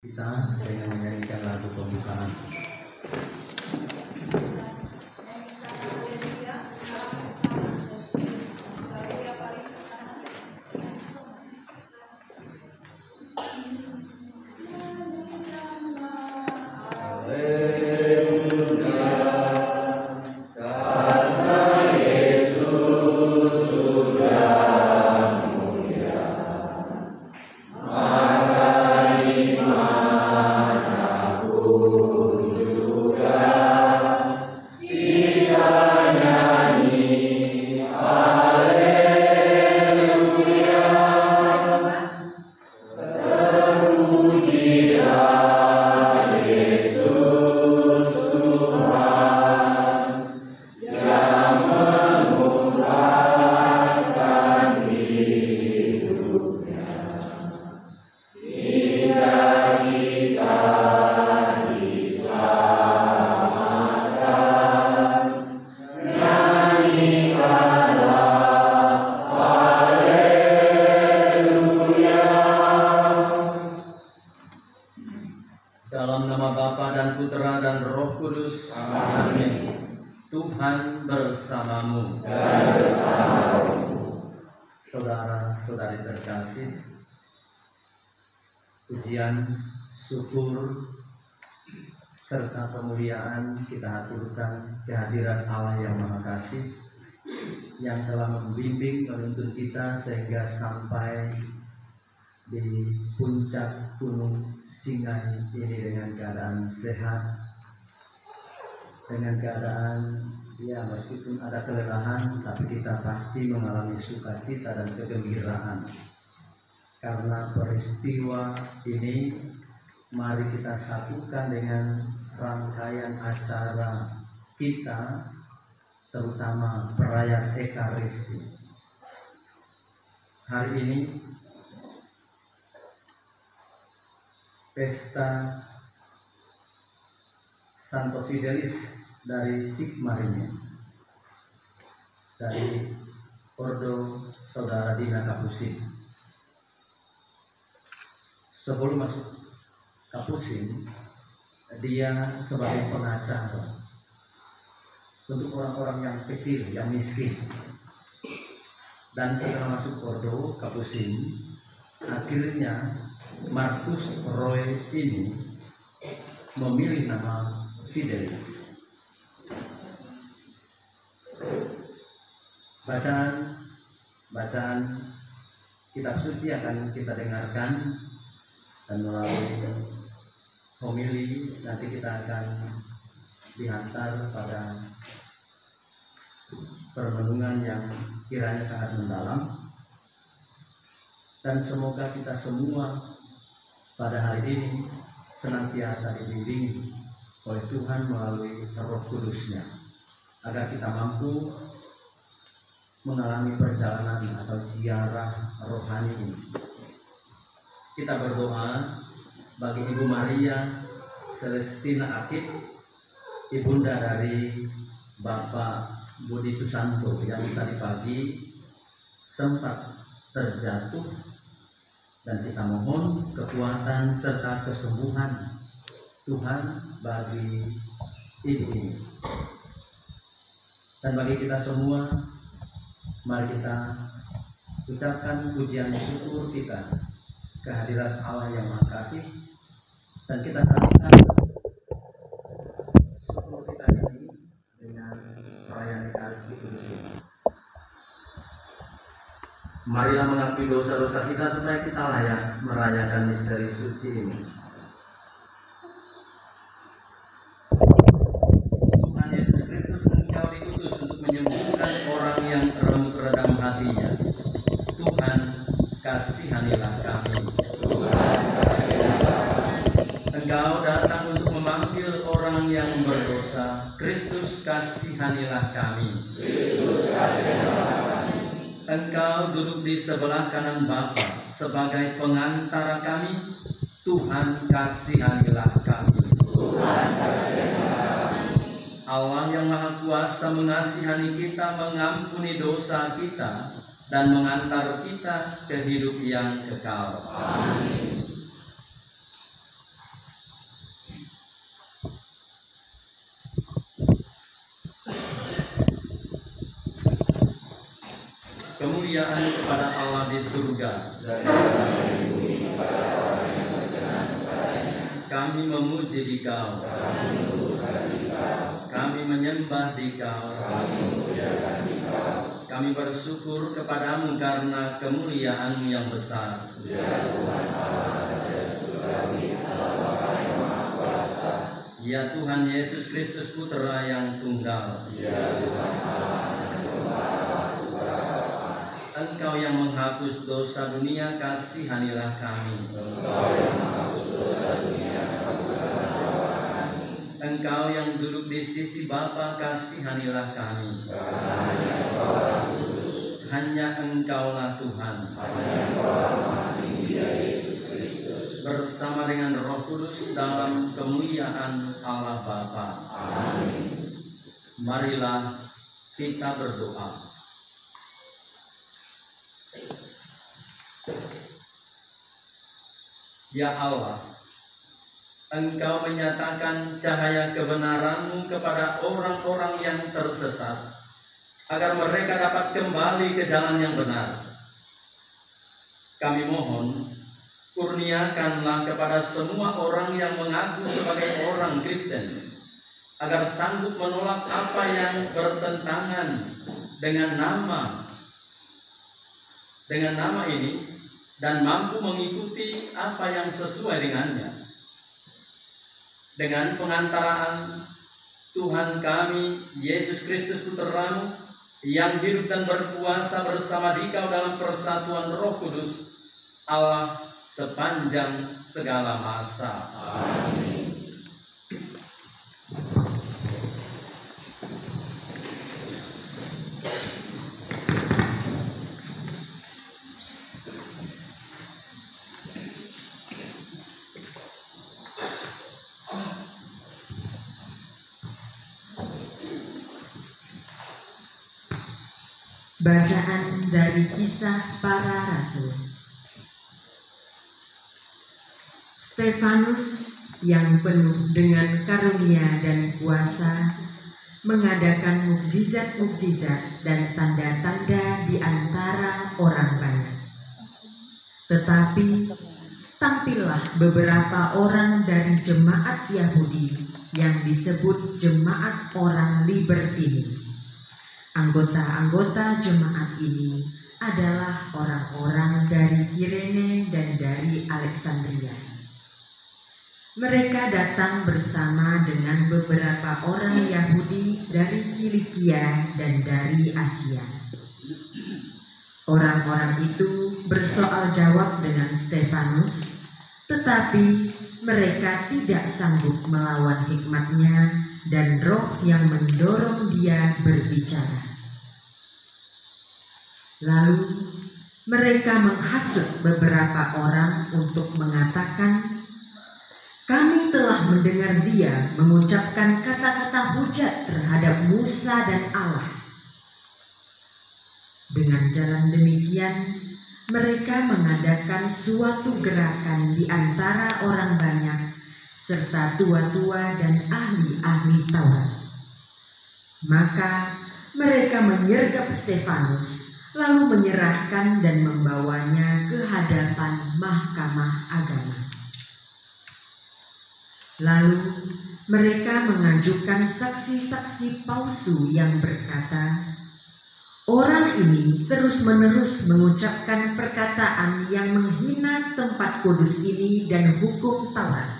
Kita dengan menyanyikan lagu pembukaan. Dalam nama Bapa dan Putra dan Roh Kudus. Amin. Tuhan bersamamu. Saudara-saudari terkasih, pujian, syukur, serta kemuliaan kita haturkan kehadiran Allah yang Maha Kasih, yang telah membimbing menuntun kita sehingga sampai di puncak gunung Singai ini dengan keadaan sehat, dengan keadaan ya meskipun ada kelelahan, tapi kita pasti mengalami sukacita dan kegembiraan karena peristiwa ini. Mari kita satukan dengan rangkaian acara kita, terutama perayaan Ekaristi. Hari ini pesta Santo Fidelis dari Sigmaringnya, dari Ordo Saudara Dina Kapusin. Sebelum masuk Kapusin, dia sebagai pengacara untuk orang-orang yang kecil, yang miskin. Dan setelah masuk Ordo Kapusin, akhirnya Marcus Roy ini memilih nama Fidelis. Bacaan kitab suci akan kita dengarkan, dan melalui homili nanti kita akan dihantar pada perenungan yang kiranya sangat mendalam. Dan semoga kita semua pada hari ini senantiasa dibimbing oleh Tuhan melalui Roh Kudus-Nya, agar kita mampu mengalami perjalanan atau ziarah rohani ini. Kita berdoa bagi Ibu Maria Celestina Akib, ibunda dari Bapak Budi Susanto yang tadi pagi sempat terjatuh, dan kita mohon kekuatan serta kesembuhan Tuhan bagi ibu ini. Dan bagi kita semua, mari kita ucapkan pujian syukur kita kehadiran Allah yang Maha Kasih, dan kita satukan syukur kita ini dengan perayaan Ekaristi Kudus ini. Marilah mengakui dosa-dosa kita supaya kita layak merayakan misteri suci ini. Tuhan Yesus Kristus, Engkau diutus untuk menyembuhkan orang yang remuk redam hatinya. Tuhan, kasihanilah kami. Engkau datang untuk memanggil orang yang berdosa. Kristus, kasihanilah kami. Engkau duduk di sebelah kanan Bapa sebagai pengantara kami. Tuhan, kasihanilah kami. Allah yang Maha Kuasa mengasihani kita, mengampuni dosa kita, dan mengantar kita ke hidup yang kekal. Amin. kemuliaan kepada Allah di surga. Kami memuji Dikau, kami menyembah Dikau, kami bersyukur kepadamu karena kemuliaan-Mu yang besar. Ya Tuhan Yesus Kristus Putra yang tunggal, Engkau yang menghapus dosa dunia, kasihanilah kami. Engkau yang duduk di sisi Bapa, kasihanilah kami. Hanya Engkaulah Tuhan. Bersama dengan Roh Kudus dalam kemuliaan Allah Bapa. Marilah kita berdoa. Ya Allah, Engkau menyatakan cahaya kebenaran-Mu kepada orang-orang yang tersesat, agar mereka dapat kembali ke jalan yang benar. Kami mohon, kurniakanlah kepada semua orang yang mengaku sebagai orang Kristen, agar sanggup menolak apa yang bertentangan dengan nama ini, dan mampu mengikuti apa yang sesuai dengannya. Dengan pengantaraan Tuhan kami, Yesus Kristus Putra-Mu, yang hidup dan berkuasa bersama Dikau dalam persatuan Roh Kudus, Allah sepanjang segala masa. Amin. Bacaan dari Kisah Para Rasul. Stefanus yang penuh dengan karunia dan kuasa mengadakan mukjizat-mukjizat dan tanda-tanda di antara orang banyak. Tetapi tampillah beberapa orang dari jemaat Yahudi yang disebut jemaat orang Libertini. Anggota-anggota jemaat ini adalah orang-orang dari Kirene dan dari Alexandria. Mereka datang bersama dengan beberapa orang Yahudi dari Kilikia dan dari Asia. Orang-orang itu bersoal jawab dengan Stefanus, tetapi mereka tidak sanggup melawan hikmatnya dan roh yang mendorong dia berbicara. Lalu mereka menghasut beberapa orang untuk mengatakan, "Kami telah mendengar dia mengucapkan kata-kata hujat terhadap Musa dan Allah." Dengan jalan demikian, mereka mengadakan suatu gerakan di antara orang banyak, serta tua-tua dan ahli-ahli Taurat. Maka mereka menyergap Stefanus, lalu menyerahkan dan membawanya ke hadapan Mahkamah Agama. Lalu mereka mengajukan saksi-saksi palsu yang berkata, "Orang ini terus-menerus mengucapkan perkataan yang menghina tempat kudus ini dan hukum Taurat.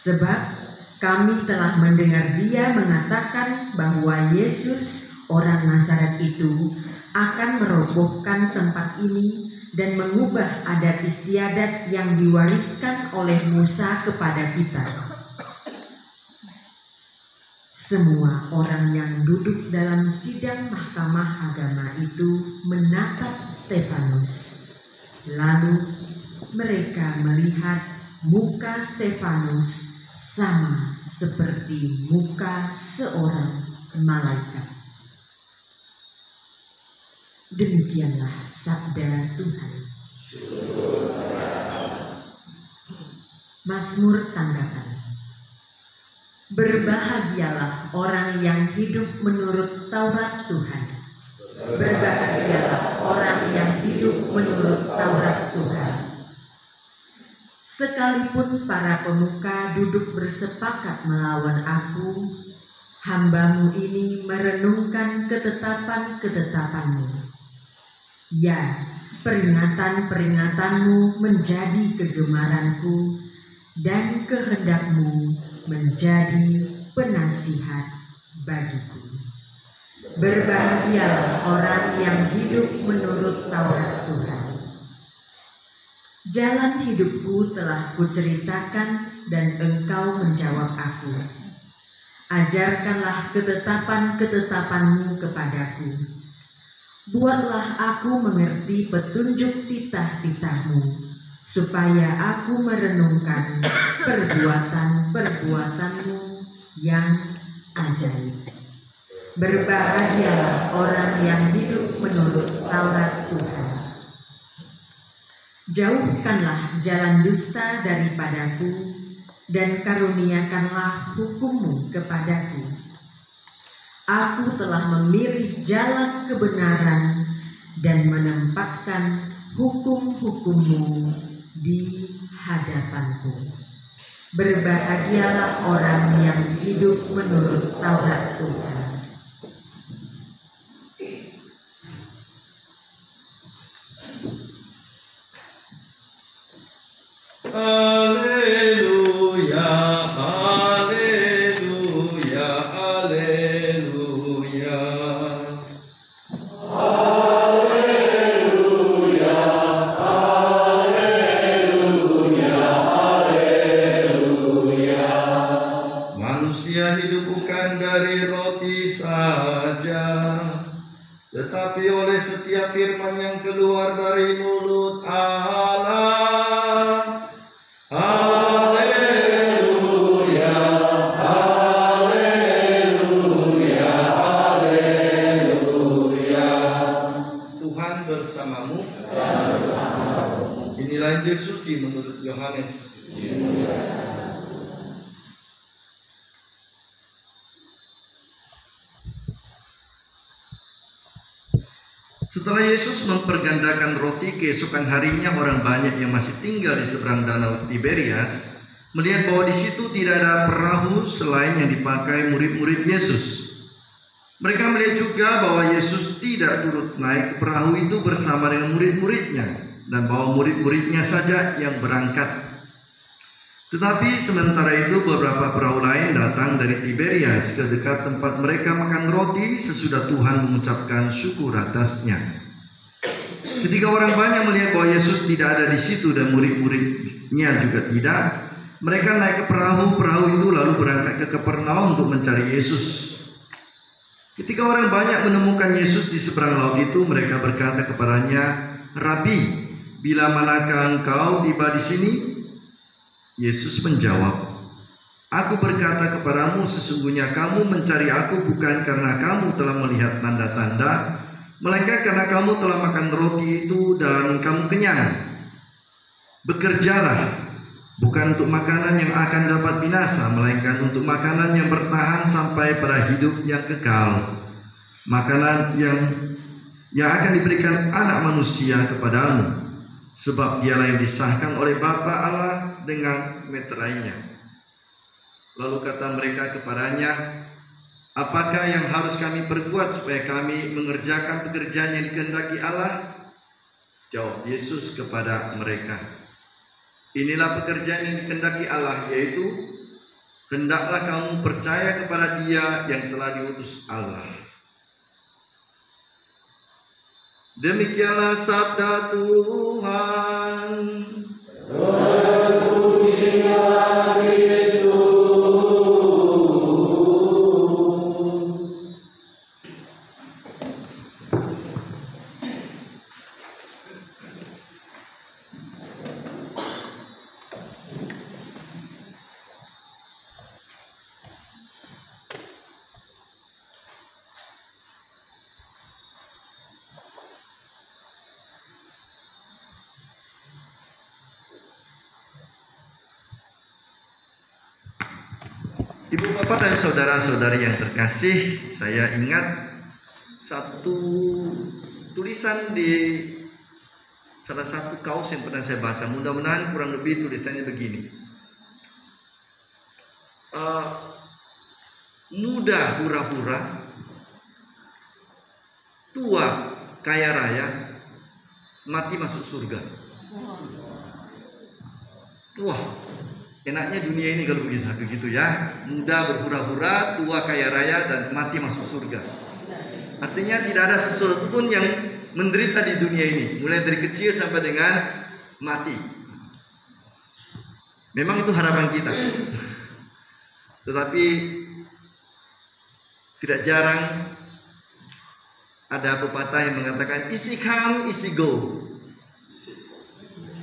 Sebab kami telah mendengar dia mengatakan bahwa Yesus, orang Nazaret itu, akan merobohkan tempat ini dan mengubah adat istiadat yang diwariskan oleh Musa kepada kita." Semua orang yang duduk dalam sidang Mahkamah Agama itu menatap Stefanus. Lalu mereka melihat muka Stefanus sama seperti muka seorang malaikat. Demikianlah sabda Tuhan. Mazmur tanggapan. Berbahagialah orang yang hidup menurut Taurat Tuhan. Berbahagialah orang yang hidup menurut Taurat Tuhan. Sekalipun para pemuka duduk bersepakat melawan aku, hamba-Mu ini merenungkan ketetapan-ketetapan-Mu. Ya, peringatan-peringatan-Mu menjadi kegemaranku, dan kehendak-Mu menjadi penasihat bagiku. Berbahagialah orang yang hidup menurut Taurat Tuhan. Jalan hidupku telah kuceritakan dan Engkau menjawab aku. Ajarkanlah ketetapan-ketetapan-Mu kepadaku. Buatlah aku mengerti petunjuk titah-titah-Mu, supaya aku merenungkan perbuatan-perbuatan-Mu yang ajaib. Berbahagialah orang yang hidup menurut Taurat Tuhan. Jauhkanlah jalan dusta daripadaku, dan karuniakanlah hukum-Mu kepadaku. Aku telah memilih jalan kebenaran dan menempatkan hukum-hukum-Mu di hadapanku. Berbahagialah orang yang hidup menurut Taurat Tuhan. Haleluya, haleluya, haleluya. Haleluya, haleluya, haleluya. Manusia hidup bukan dari roti saja, tetapi oleh setiap firman yang keluar dari mulut Allah. Haleluya, haleluya, haleluya. Tuhan bersamamu. Inilah Injil suci menurut Yohanes. Setelah Yesus mempergandakan roti, keesokan harinya orang banyak yang masih tinggal di seberang danau Tiberias melihat bahwa di situ tidak ada perahu selain yang dipakai murid-murid Yesus. Mereka melihat juga bahwa Yesus tidak turut naik ke perahu itu bersama dengan murid-muridnya, dan bahwa murid-muridnya saja yang berangkat. Tetapi sementara itu beberapa perahu lain datang dari Tiberias ke dekat tempat mereka makan roti sesudah Tuhan mengucapkan syukur atasnya. Ketika orang banyak melihat bahwa Yesus tidak ada di situ dan murid-muridnya juga tidak, mereka naik ke perahu itu lalu berangkat ke Kapernaum untuk mencari Yesus. Ketika orang banyak menemukan Yesus di seberang laut itu, mereka berkata kepadanya, "Rabi, bila manakah engkau tiba di sini?" Yesus menjawab, "Aku berkata kepadamu, sesungguhnya kamu mencari aku bukan karena kamu telah melihat tanda-tanda, melainkan karena kamu telah makan roti itu dan kamu kenyang. Bekerjalah, bukan untuk makanan yang akan dapat binasa, melainkan untuk makanan yang bertahan sampai pada hidup yang kekal, makanan yang akan diberikan Anak Manusia kepadamu. Sebab dialah yang disahkan oleh Bapa Allah dengan meterainya." Lalu kata mereka kepadanya, "Apakah yang harus kami perbuat supaya kami mengerjakan pekerjaan yang dikehendaki Allah?" Jawab Yesus kepada mereka, "Inilah pekerjaan yang dikehendaki Allah, yaitu hendaklah kamu percaya kepada Dia yang telah diutus Allah." Demikianlah sabda Tuhan. Terpujilah Kristus. Ibu bapak dan saudara-saudari yang terkasih, saya ingat satu tulisan di salah satu kaos yang pernah saya baca. Mudah-mudahan kurang lebih tulisannya begini. Muda hura-hura, tua kaya raya, mati masuk surga. Wah, enaknya dunia ini kalau begitu ya. Muda berhura-hura, tua kaya raya, dan mati masuk surga. Artinya tidak ada sesuatu pun yang menderita di dunia ini, mulai dari kecil sampai dengan mati. Memang itu harapan kita. Tetapi tidak jarang ada pepatah yang mengatakan easy come, easy go.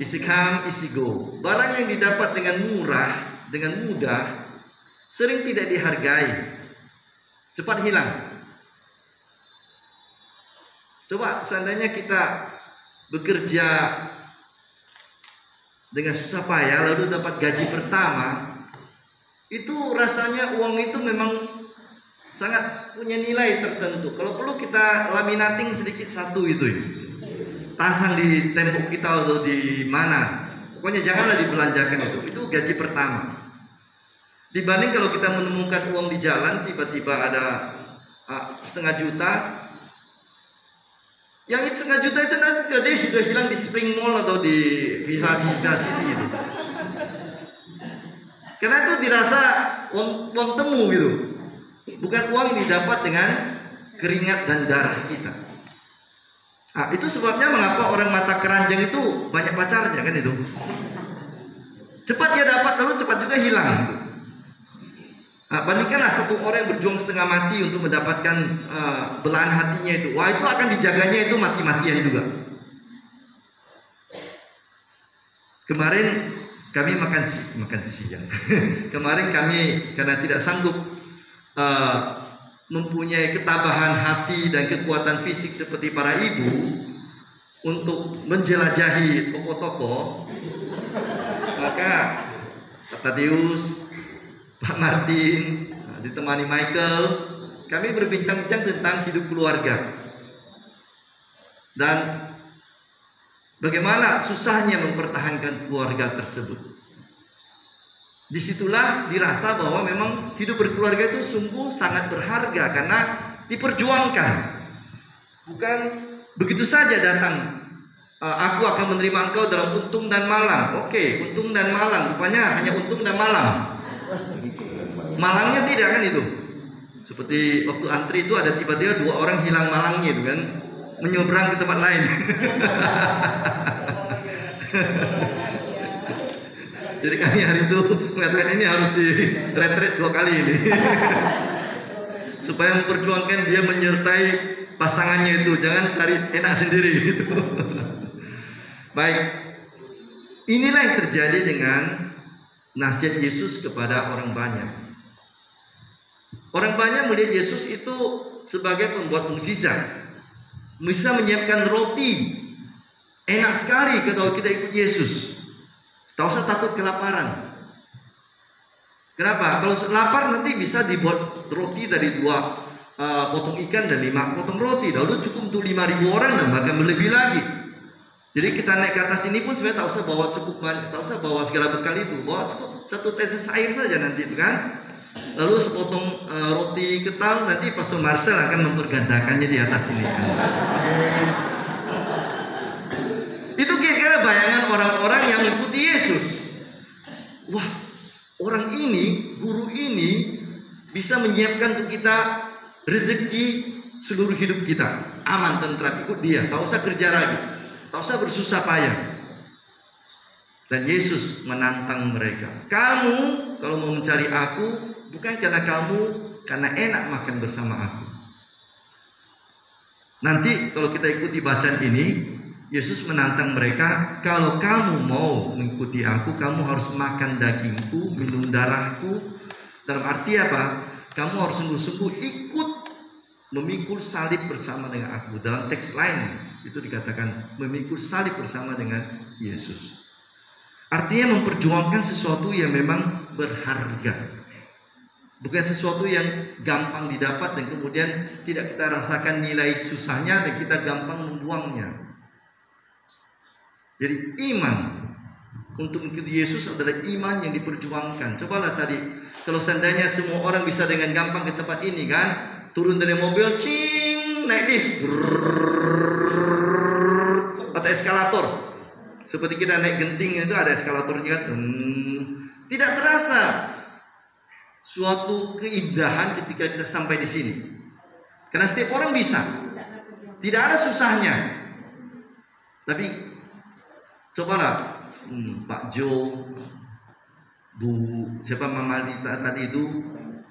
Easy come, easy go. Barang yang didapat dengan murah, dengan mudah, sering tidak dihargai, cepat hilang. Coba seandainya kita bekerja dengan susah payah lalu dapat gaji pertama, itu rasanya uang itu memang sangat punya nilai tertentu. Kalau perlu kita laminating sedikit satu itu, pasang di tembok kita atau di mana. Pokoknya janganlah dibelanjakan itu. Itu gaji pertama. Dibanding kalau kita menemukan uang di jalan, tiba-tiba ada 1,5 juta. Yang 1,5 juta itu nanti sudah hilang di Spring Mall atau di Villa City itu. Karena itu dirasa uang temu gitu. Bukan uang yang didapat dengan keringat dan darah kita. Itu sebabnya mengapa orang mata keranjang itu banyak pacarnya kan itu. Cepat dia dapat lalu cepat juga hilang. Bandingkanlah satu orang yang berjuang setengah mati untuk mendapatkan belahan hatinya itu. Wah, itu akan dijaganya itu mati-matian juga. Kemarin kami makan siang. Kemarin kami karena tidak sanggup mempunyai ketabahan hati dan kekuatan fisik seperti para ibu untuk menjelajahi toko-toko, maka Pak Tadius, Pak Martin, ditemani Michael, kami berbincang-bincang tentang hidup keluarga dan bagaimana susahnya mempertahankan keluarga tersebut. Disitulah dirasa bahwa memang hidup berkeluarga itu sungguh sangat berharga karena diperjuangkan. Bukan begitu saja datang, aku akan menerima engkau dalam untung dan malang. Oke, untung dan malang, rupanya hanya untung dan malang. Malangnya tidak kan itu. Seperti waktu antri itu ada tiba-tiba 2 orang hilang malangnya itu kan, menyeberang ke tempat lain. Jadi kami hari itu mengatakan ini harus di retreat 2 kali ini. Supaya memperjuangkan dia menyertai pasangannya itu, jangan cari enak sendiri gitu. Baik. Inilah yang terjadi dengan nasihat Yesus kepada orang banyak. Orang banyak melihat Yesus itu sebagai pembuat mukjizat. Bisa menyiapkan roti. Enak sekali kalau kita ikut Yesus. Tak usah takut kelaparan. Kenapa? Kalau lapar nanti bisa dibuat roti dari 2 potong ikan dan 5 potong roti. Lalu cukup untuk 5.000 orang dan bahkan lebih lagi. Jadi kita naik ke atas ini pun sebenarnya tak usah bawa cukup banyak, tak usah bawa segala bekal itu. Bawa cukup 1 tetes air saja nanti itu kan. Lalu sepotong roti ketan, nanti Pastor Marcel akan mempergandakannya di atas ini kan. Itu kira-kira bayangan orang-orang yang mengikuti Yesus. Wah, orang ini, guru ini bisa menyiapkan untuk kita rezeki seluruh hidup kita. Aman, tentram, ikut dia, tak usah kerja lagi, tak usah bersusah payah. Dan Yesus menantang mereka. Kamu kalau mau mencari aku, bukan karena enak makan bersama aku. Nanti kalau kita ikuti bacaan ini, Yesus menantang mereka, kalau kamu mau mengikuti aku, kamu harus makan dagingku, minum darahku. Dalam arti apa? Kamu harus sungguh-sungguh ikut memikul salib bersama dengan aku. Dalam teks lain itu dikatakan memikul salib bersama dengan Yesus. Artinya memperjuangkan sesuatu yang memang berharga. Bukan sesuatu yang gampang didapat dan kemudian tidak kita rasakan nilai susahnya dan kita gampang membuangnya. Jadi iman untuk mengikuti Yesus adalah iman yang diperjuangkan. Cobalah tadi, kalau seandainya semua orang bisa dengan gampang ke tempat ini kan, turun dari mobil, cing, naik lift, atau eskalator. Seperti kita naik genting itu ada eskalatornya kan, tidak terasa suatu keindahan ketika kita sampai di sini. Karena setiap orang bisa, tidak ada susahnya. Tapi cobalah Pak Jo, Bu, siapa Mama Lita tadi itu,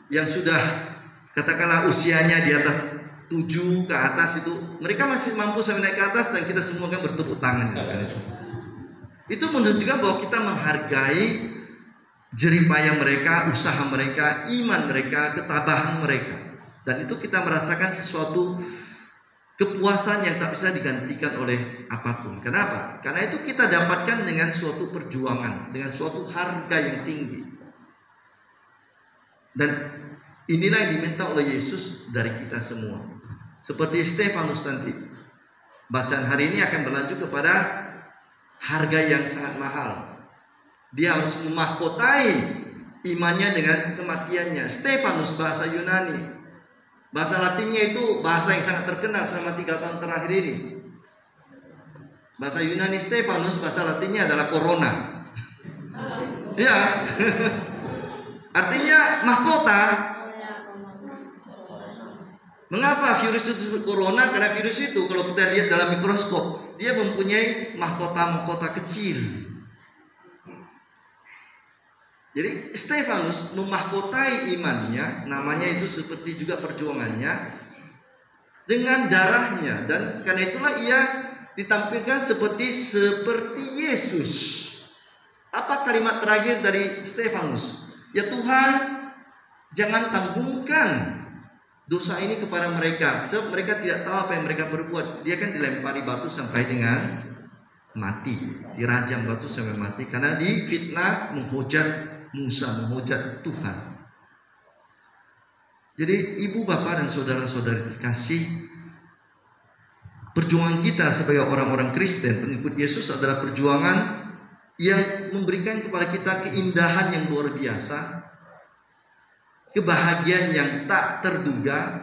yang sudah katakanlah usianya di atas 7 ke atas itu, mereka masih mampu sampai naik ke atas dan kita semua kan bertepuk tangan. Itu menunjukkan bahwa kita menghargai jerih payah mereka, usaha mereka, iman mereka, ketabahan mereka. Dan itu kita merasakan sesuatu kepuasan yang tak bisa digantikan oleh apapun. Kenapa? Karena itu kita dapatkan dengan suatu perjuangan, dengan suatu harga yang tinggi. Dan inilah yang diminta oleh Yesus dari kita semua. Seperti Stefanus nanti. Bacaan hari ini akan berlanjut kepada harga yang sangat mahal. Dia harus memahkotai imannya dengan kematiannya. Stefanus bahasa Yunani. Bahasa Latinnya itu bahasa yang sangat terkenal selama 3 tahun terakhir ini. Bahasa Yunani Stefanus, bahasa Latinnya adalah corona. Ya. Artinya mahkota. Mengapa virus itu corona? Karena virus itu kalau kita lihat dalam mikroskop, dia mempunyai mahkota-mahkota kecil. Jadi Stefanus memahkotai imannya, namanya itu seperti juga perjuangannya, dengan darahnya. Dan karena itulah ia ditampilkan seperti Yesus. Apa kalimat terakhir dari Stefanus? Ya Tuhan, jangan tanggungkan dosa ini kepada mereka, sebab mereka tidak tahu apa yang mereka berbuat. Dia kan dilempari batu sampai dengan mati, dirajam batu sampai mati, karena difitnah, menghujat Musa, menghujat Tuhan. Jadi ibu, bapak, dan saudara-saudari terkasih, perjuangan kita sebagai orang-orang Kristen, pengikut Yesus adalah perjuangan yang memberikan kepada kita keindahan yang luar biasa, kebahagiaan yang tak terduga.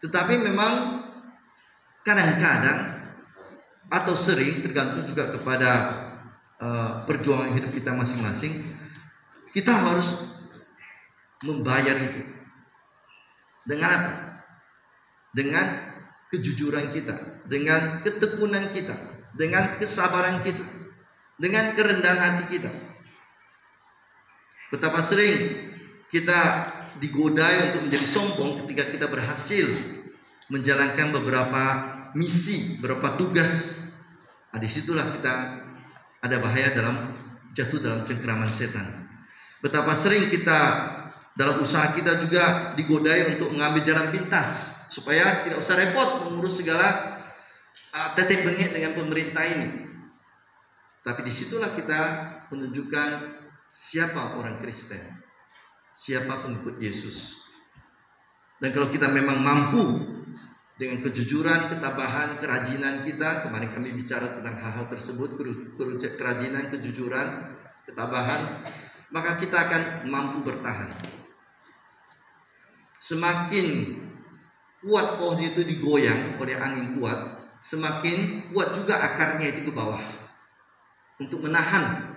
Tetapi memang kadang-kadang atau sering, tergantung juga kepada perjuangan hidup kita masing-masing, kita harus membayar itu. Dengan apa? Dengan kejujuran kita, dengan ketekunan kita, dengan kesabaran kita, dengan kerendahan hati kita. Betapa sering kita digodai untuk menjadi sombong ketika kita berhasil menjalankan beberapa misi, beberapa tugas. Nah, disitulah kita ada bahaya jatuh dalam cengkeraman setan. Betapa sering kita dalam usaha kita juga digodai untuk mengambil jalan pintas supaya tidak usah repot mengurus segala tetek bengek dengan pemerintah ini. Tapi disitulah kita menunjukkan siapa orang Kristen, siapa pengikut Yesus. Dan kalau kita memang mampu dengan kejujuran, ketabahan, kerajinan kita, kemarin kami bicara tentang hal-hal tersebut, kerajinan, kejujuran, ketabahan, maka kita akan mampu bertahan. Semakin kuat pohon itu digoyang oleh angin kuat, semakin kuat juga akarnya itu ke bawah untuk menahan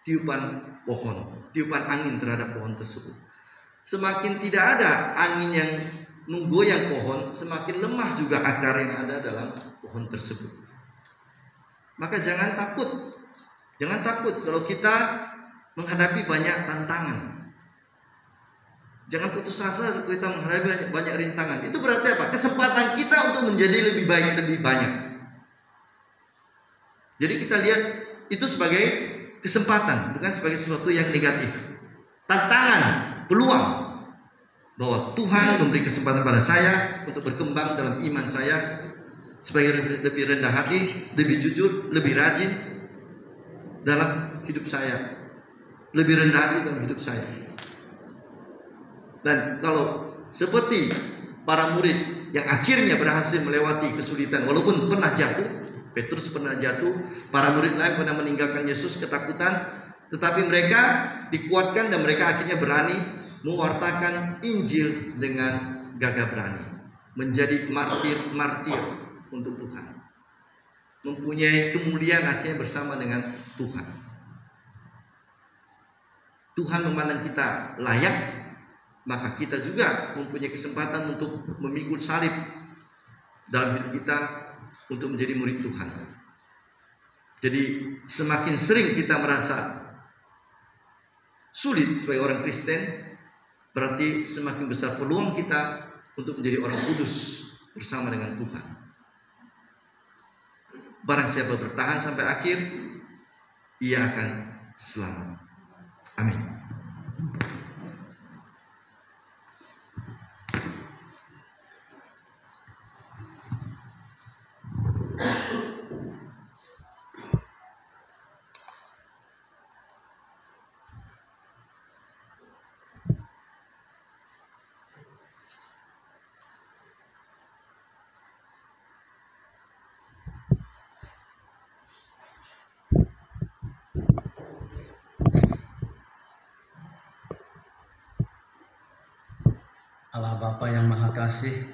tiupan pohon, tiupan angin terhadap pohon tersebut. Semakin tidak ada angin yang menggoyang pohon, semakin lemah juga akar yang ada dalam pohon tersebut. Maka jangan takut. Jangan takut kalau kita menghadapi banyak tantangan. Jangan putus asa kalau kita menghadapi banyak rintangan. Itu berarti apa? Kesempatan kita untuk menjadi lebih baik, lebih banyak. Jadi kita lihat itu sebagai kesempatan, bukan sebagai sesuatu yang negatif. Tantangan, peluang bahwa Tuhan memberi kesempatan pada saya untuk berkembang dalam iman saya, sebagai lebih rendah hati, lebih jujur, lebih rajin dalam hidup saya, lebih rendah hati dalam hidup saya. Dan kalau seperti para murid yang akhirnya berhasil melewati kesulitan, walaupun pernah jatuh, Petrus pernah jatuh, para murid lain pernah meninggalkan Yesus ketakutan, tetapi mereka dikuatkan dan mereka akhirnya berani mewartakan Injil dengan gagah berani, menjadi martir-martir untuk Tuhan, mempunyai kemuliaan akhirnya bersama dengan Tuhan. Tuhan memandang kita layak, maka kita juga mempunyai kesempatan untuk memikul salib dalam hidup kita untuk menjadi murid Tuhan. Jadi semakin sering kita merasa sulit sebagai orang Kristen, berarti semakin besar peluang kita untuk menjadi orang kudus bersama dengan Tuhan. Barang siapa bertahan sampai akhir, ia akan selamat. Amin. Allah Bapa yang Maha Kasih,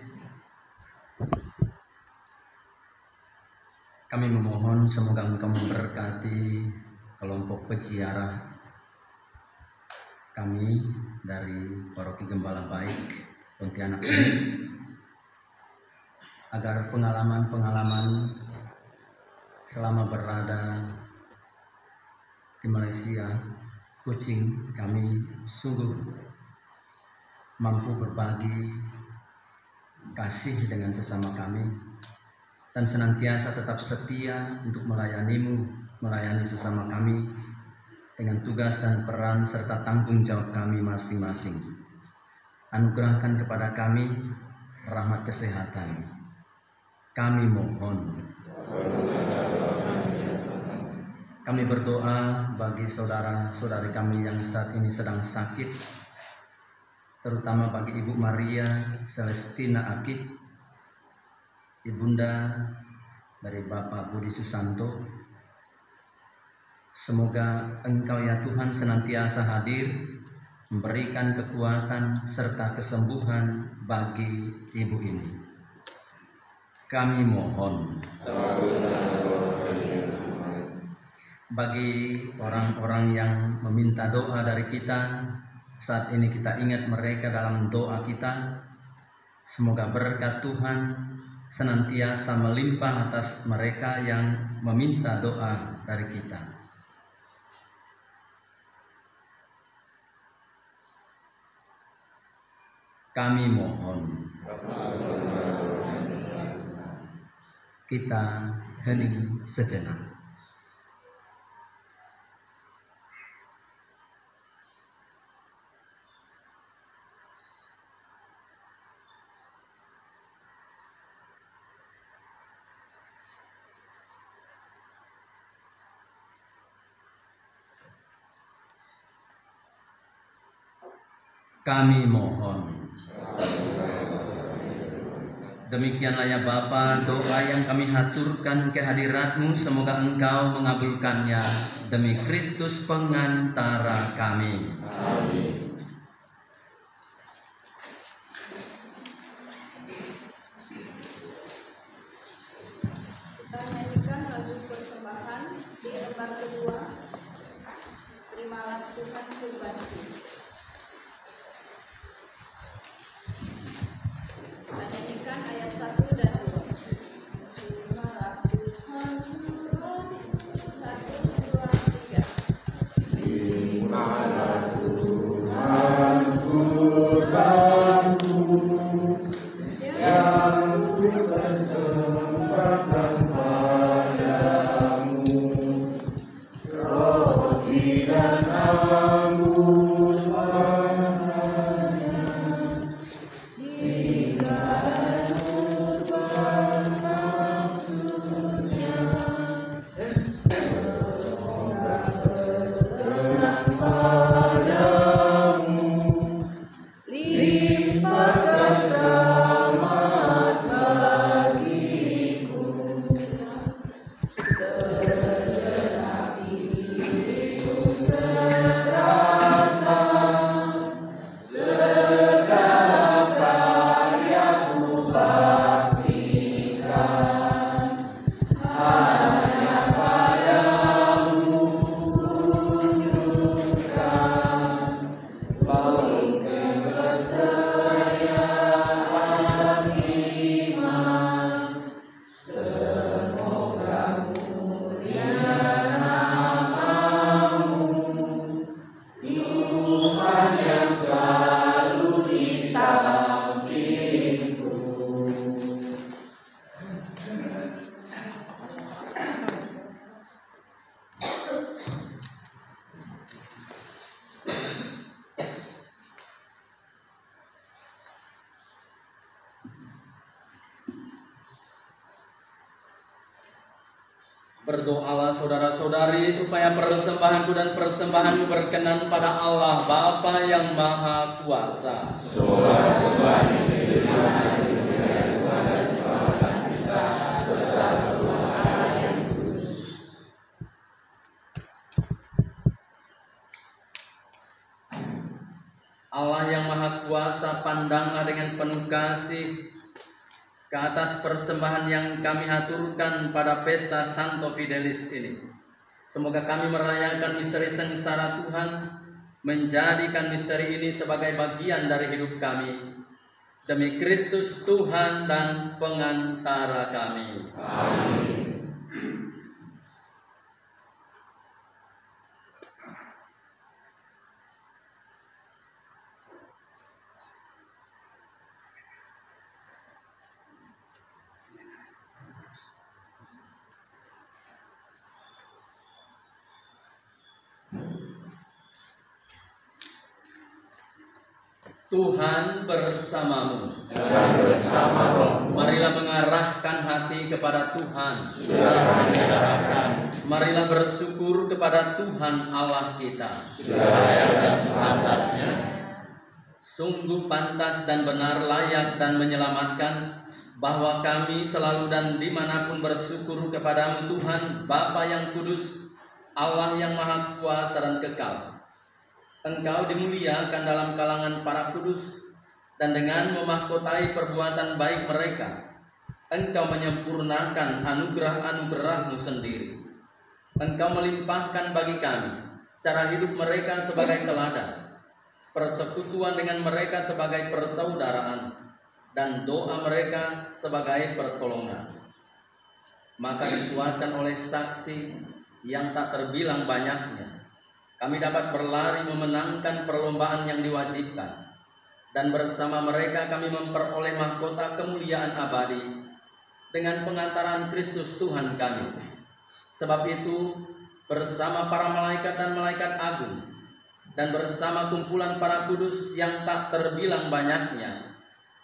kami memohon semoga Engkau memberkati kelompok peziarah kami dari Paroki Gembala Baik Pontianak ini, agar pengalaman-pengalaman selama berada di Malaysia, Kuching, kami sungguh mampu berbagi kasih dengan sesama kami dan senantiasa tetap setia untuk melayani sesama kami dengan tugas dan peran serta tanggung jawab kami masing-masing. Anugerahkan kepada kami rahmat kesehatan. Kami mohon. Kami berdoa bagi saudara-saudari kami yang saat ini sedang sakit, terutama bagi Ibu Maria Celestina Akid, Ibunda dari Bapak Budi Susanto. Semoga Engkau ya Tuhan senantiasa hadir, memberikan kekuatan serta kesembuhan bagi Ibu ini. Kami mohon. Bagi orang-orang yang meminta doa dari kita, saat ini kita ingat mereka dalam doa kita. Semoga berkat Tuhan senantiasa melimpah atas mereka yang meminta doa dari kita. Kami mohon. Kita hening sejenak. Kami mohon. Demikianlah ya Bapa, doa yang kami haturkan ke hadirat-Mu, semoga Engkau mengabulkannya demi Kristus pengantara kami. Amin. Berdoalah saudara-saudari supaya persembahanku dan persembahanmu berkenan pada Allah Bapa yang Maha Kuasa. Allah yang Maha Kuasa, pandanglah dengan penuh kasih ke atas persembahan yang kami haturkan pada pesta Santo Fidelis ini. Semoga kami merayakan misteri sengsara Tuhan, menjadikan misteri ini sebagai bagian dari hidup kami. Demi Kristus Tuhan dan pengantara kami. Amin. Tuhan bersamamu dan bersama rohmu. Marilah mengarahkan hati kepada Tuhan. Sudah kami arahkan. Marilah bersyukur kepada Tuhan Allah kita. Sudah layak dan sepantasnya. Sungguh pantas dan benar, layak dan menyelamatkan, bahwa kami selalu dan dimanapun bersyukur kepadamu Tuhan, Bapa yang kudus, Allah yang Maha Kuasa dan kekal. Engkau dimuliakan dalam kalangan para kudus, dan dengan memahkotai perbuatan baik mereka, Engkau menyempurnakan anugerah-anugerah-Mu sendiri. Engkau melimpahkan bagi kami cara hidup mereka sebagai teladan, persekutuan dengan mereka sebagai persaudaraan, dan doa mereka sebagai pertolongan. Maka dikuatkan oleh saksi yang tak terbilang banyaknya, kami dapat berlari memenangkan perlombaan yang diwajibkan, dan bersama mereka kami memperoleh mahkota kemuliaan abadi dengan pengantaran Kristus Tuhan kami. Sebab itu, bersama para malaikat dan malaikat agung, dan bersama kumpulan para kudus yang tak terbilang banyaknya,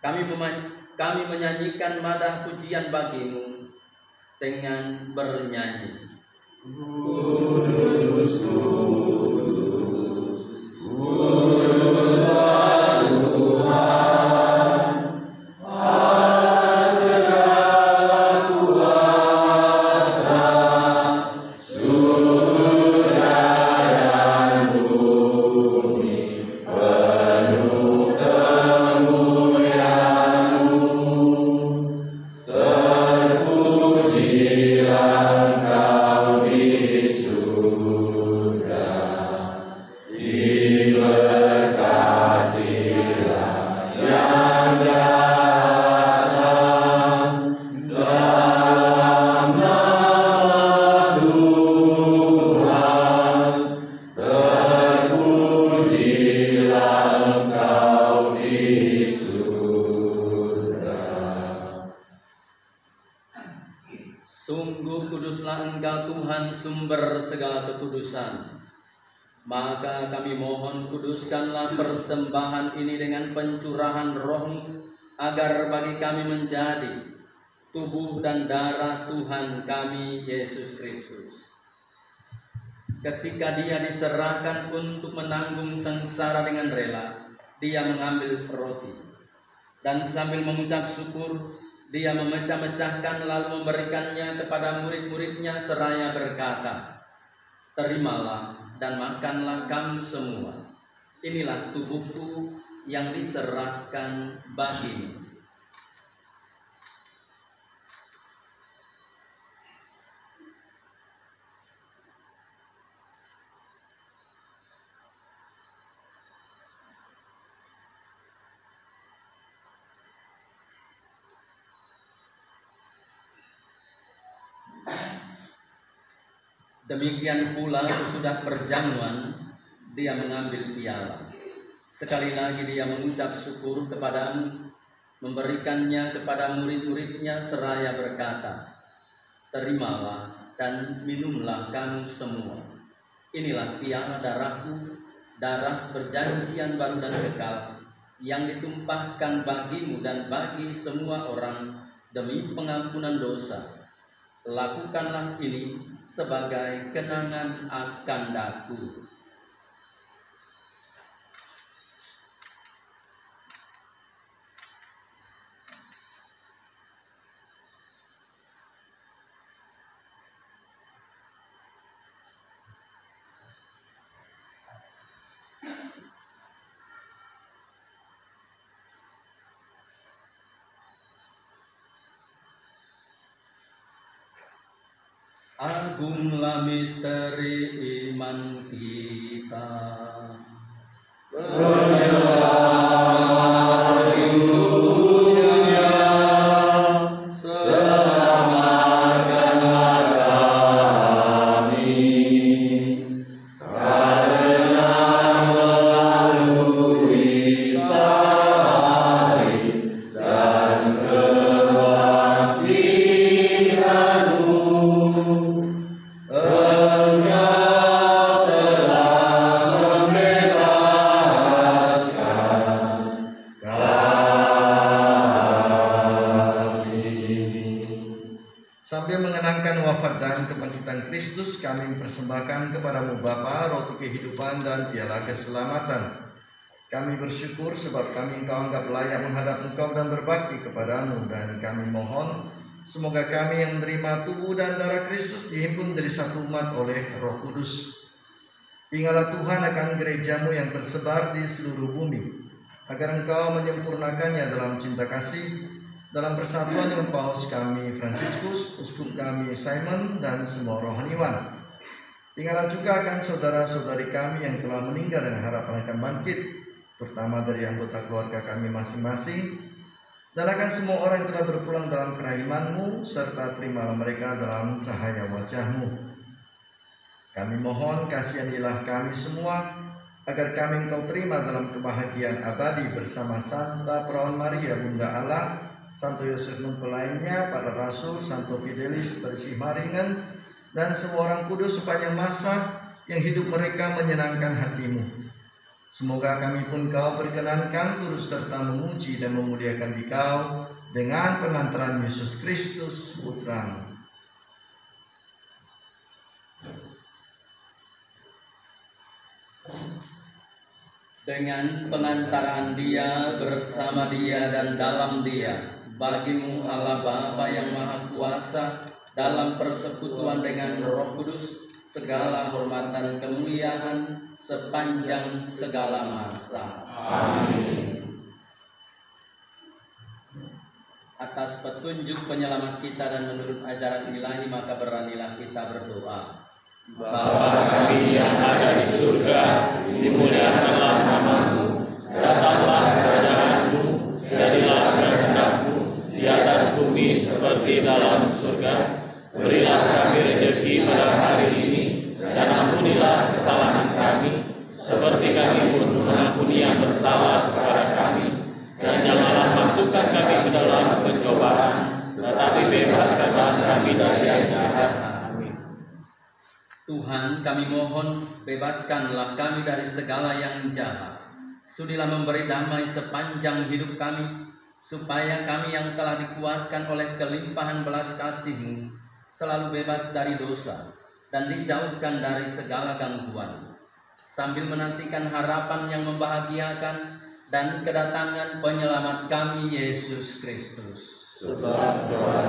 kami menyanyikan madah pujian bagimu dengan bernyanyi. Kudus, Sungguh kuduslah Engkau Tuhan, sumber segala kekudusan. Maka kami mohon, kuduskanlah persembahan ini dengan pencurahan Roh-Mu, agar bagi kami menjadi tubuh dan darah Tuhan kami Yesus Kristus. Ketika Dia diserahkan untuk menanggung sengsara dengan rela, Dia mengambil roti, dan sambil mengucap syukur, Dia memecah-mecahkan lalu memberikannya kepada murid-muridnya seraya berkata, "Terimalah dan makanlah kamu semua. Inilah tubuhku yang diserahkan bagimu." Demikian pula sesudah perjamuan, dia mengambil piala. Sekali lagi dia mengucap syukur kepadamu, memberikannya kepada murid-muridnya seraya berkata, "Terimalah dan minumlah kamu semua. Inilah piala darahku, darah perjanjian baru dan kekal, yang ditumpahkan bagimu dan bagi semua orang demi pengampunan dosa. Lakukanlah ini sebagai kenangan akan aku." Agunglah misteri iman kita. Sambil mengenangkan wafat dan kebangkitan Kristus, kami mempersembahkan kepadamu Bapa roti kehidupan dan piala keselamatan. Kami bersyukur sebab kami Engkau anggap layak menghadap Engkau dan berbakti kepadamu, dan kami mohon semoga kami yang menerima tubuh dan darah Kristus dihimpun dari satu umat oleh Roh Kudus. Ingatlah Tuhan akan gerejamu yang tersebar di seluruh bumi, agar Engkau menyempurnakannya dalam cinta kasih, dalam persatuan dengan Paus kami Fransiskus, uskup kami Simon, dan semua rohaniwan. Ingatlah juga akan saudara-saudari kami yang telah meninggal dengan harapan akan bangkit, terutama dari anggota keluarga kami masing-masing, dan akan semua orang yang telah berpulang dalam kerahiman-Mu, serta terimalah mereka dalam cahaya wajah-Mu. Kami mohon kasihanilah kami semua, agar kami Engkau terima dalam kebahagiaan abadi bersama Santa Perawan Maria Bunda Allah, Santo Yosef mempelainya, para rasul, Santo Fidelis Tersih Maringan, dan semua orang kudus sepanjang masa yang hidup mereka menyenangkan hati-Mu. Semoga kami pun Kau perkenankan turut serta memuji dan memuliakan Dikau dengan pengantaran Yesus Kristus Putra-Mu. Dengan pengantaran Dia, bersama Dia, dan dalam Dia, bagimu Allah Bapa yang Maha Kuasa, dalam persekutuan dengan Roh Kudus, segala hormat dan kemuliaan sepanjang segala masa. Amin. Atas petunjuk penyelamat kita dan menurut ajaran ilahi, maka beranilah kita berdoa. Bapa kami yang ada di surga, dimuliakanlah nama-Mu, datanglah kerajaan-Mu, jadilah kehendak-Mu di atas bumi seperti dalam surga. Berilah kami rezeki pada hari ini, dan ampunilah kesalahan kami, seperti kami pun mengampuni yang bersalah kepada kami. Dan janganlah masukkan kami ke dalam pencobaan, tetapi bebaskanlah kami dari yang jahat. Tuhan, kami mohon, bebaskanlah kami dari segala yang jahat. Sudilah memberi damai sepanjang hidup kami, supaya kami yang telah dikuatkan oleh kelimpahan belas kasih-Mu selalu bebas dari dosa dan dijauhkan dari segala gangguan, sambil menantikan harapan yang membahagiakan dan kedatangan penyelamat kami, Yesus Kristus. Sebab doa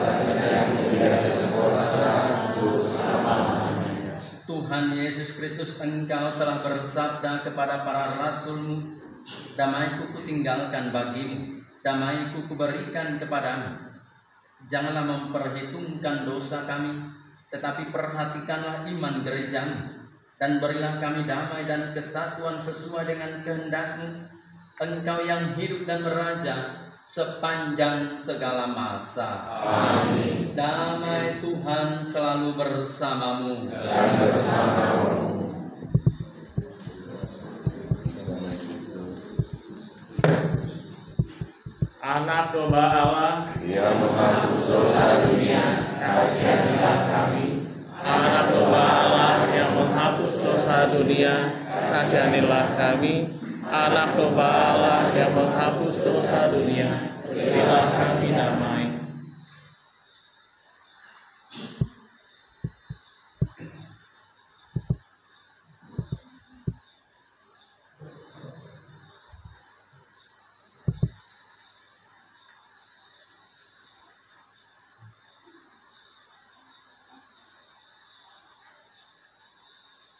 yang mulia dan kuasa untuk selama-lamanya. Tuhan Yesus Kristus, Engkau telah bersabda kepada para rasul-Mu, "Damai-Ku kutinggalkan bagimu, damai-Ku kuberikan kepadamu. Janganlah memperhitungkan dosa kami, tetapi perhatikanlah iman gereja-Mu, dan berilah kami damai dan kesatuan sesuai dengan kehendak-Mu, Engkau yang hidup dan meraja sepanjang segala masa." Amin. Damai Tuhan selalu bersamamu. Dan bersamamu. Anak domba Allah yang menghapus dosa dunia, kasihanilah kami. Anak domba Allah yang menghapus dosa dunia, kasihanilah kami. Anak domba Allah yang menghapus dosa dunia, berilah kami damai.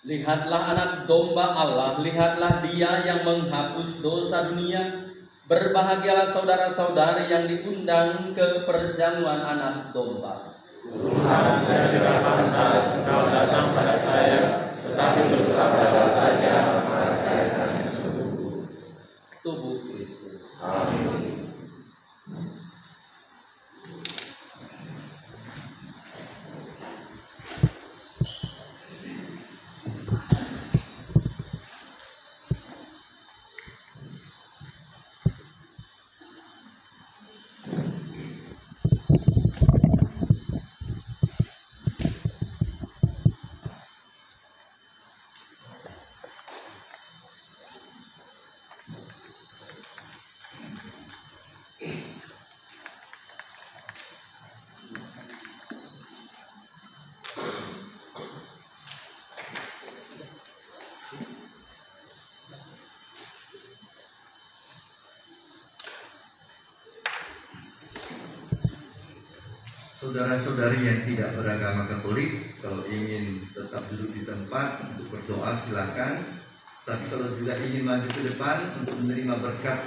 Lihatlah anak domba Allah, lihatlah dia yang menghapus dosa dunia. Berbahagialah saudara-saudari yang diundang ke perjamuan anak domba. Tuhan, saya tidak pantas Engkau datang pada saya, tetapi bersabdalah saja, maka saya akan sembuh. Tubuh Kristus. Amin. Saudara-saudari yang tidak beragama Katolik, kalau ingin tetap duduk di tempat untuk berdoa silakan. Tapi kalau juga ingin maju ke depan untuk menerima berkat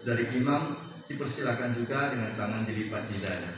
dari imam, dipersilakan juga dengan tangan dilipat di dada.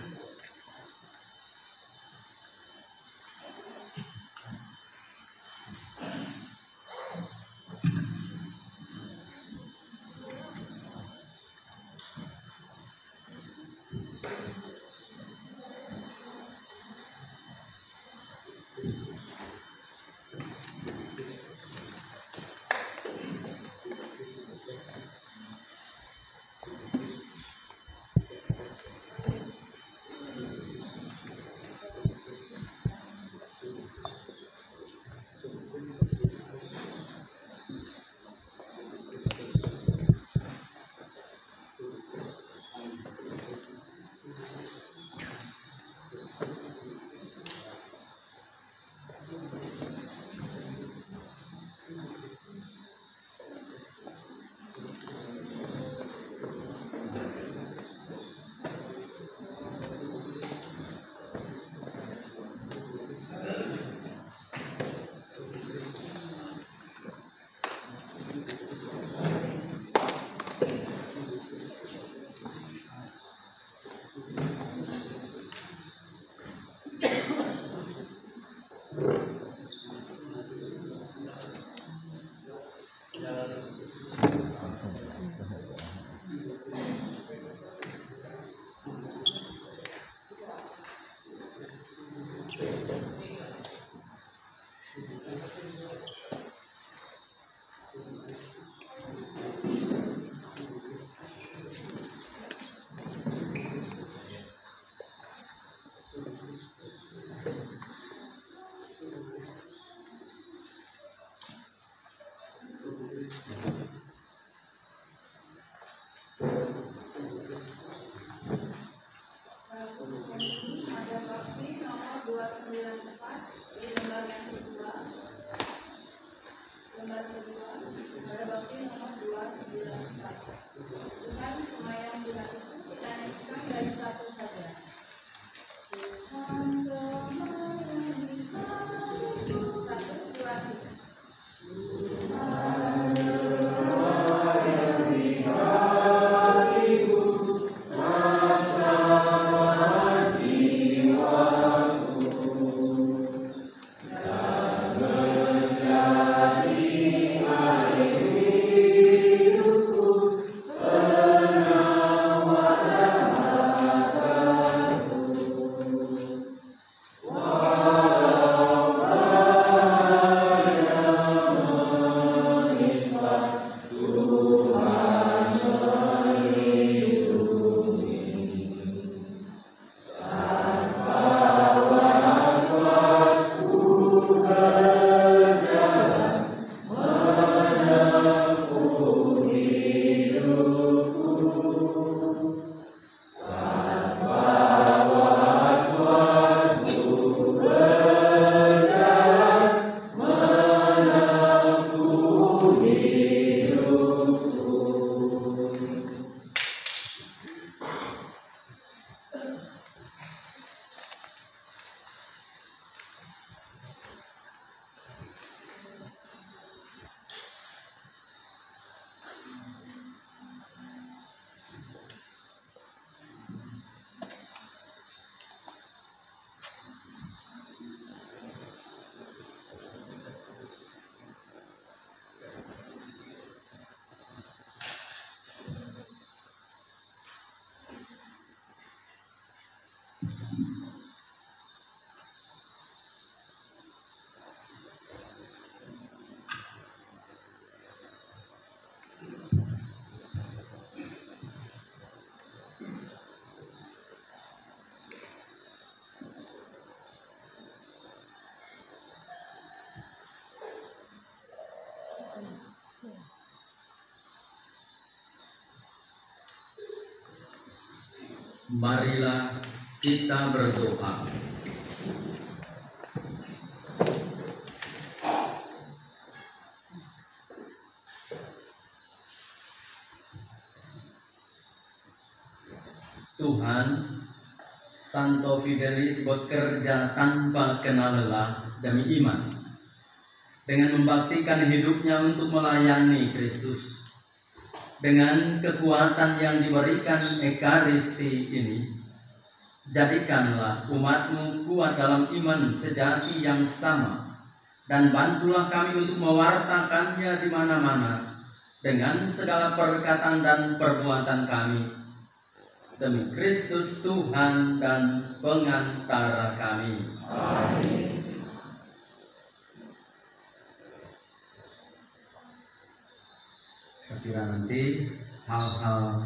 Marilah kita berdoa. Tuhan, Santo Fidelis bekerja tanpa kenal lelah demi iman, dengan membaktikan hidupnya untuk melayani Kristus. Dengan kekuatan yang diberikan Ekaristi ini, jadikanlah umat-Mu kuat dalam iman sejati yang sama, dan bantulah kami untuk mewartakannya di mana-mana dengan segala perkataan dan perbuatan kami. Demi Kristus Tuhan dan pengantara kami. Amin. Saya kira nanti hal-hal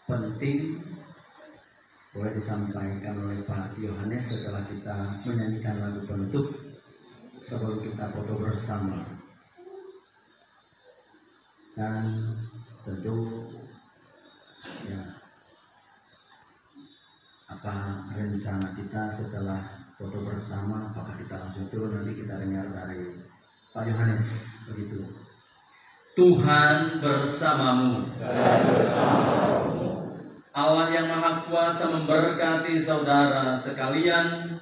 penting boleh disampaikan oleh Pak Yohanes setelah kita menyanyikan lagu penutup sebelum kita foto bersama. Dan tentu ya, apa rencana kita setelah foto bersama, apakah kita langsung turun, nanti kita dengar dari Pak Yohanes begitu. Tuhan bersamamu. Dan bersamamu. Allah yang Maha Kuasa memberkati saudara sekalian,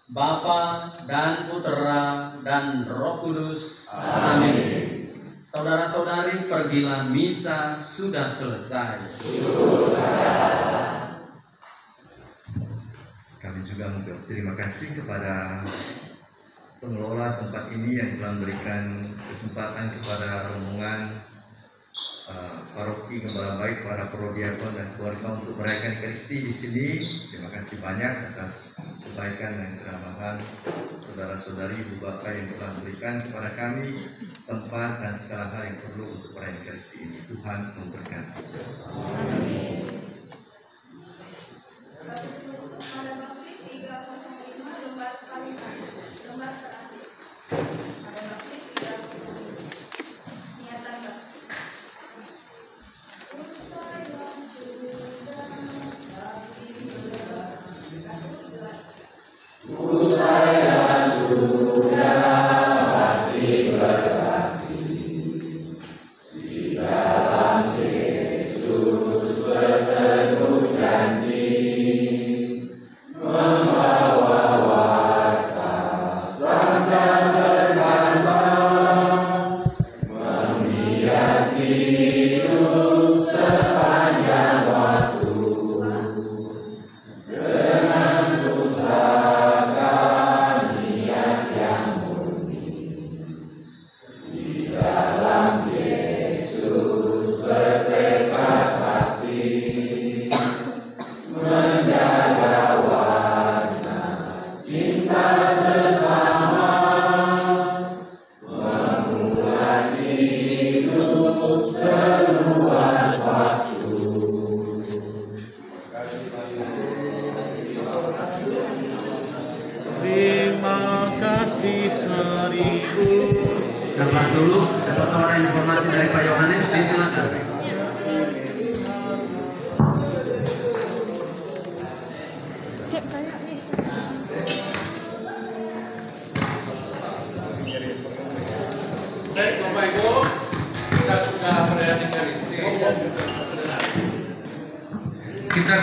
Bapa dan Putera dan Roh Kudus. Amin. Saudara-saudari, pergilah, misa sudah selesai. Kami juga berterima kasih kepada pengelola tempat ini yang telah memberikan kesempatan kepada rombongan paroki Gembala Baik, para prodiakon dan keluarga untuk merayakan Ekaristi di sini. Terima kasih banyak atas kebaikan dan keramahan saudara-saudari, ibu bapak yang telah memberikan kepada kami tempat dan segala hal yang perlu untuk merayakan Ekaristi ini. Tuhan memberkati. Terima kasih seribu. Dapat dulu, dapat tawaran informasi dari Pak Yohanes, silakan. Baik Bapak Ibu, kita sudah berada di Ekaristi. Kita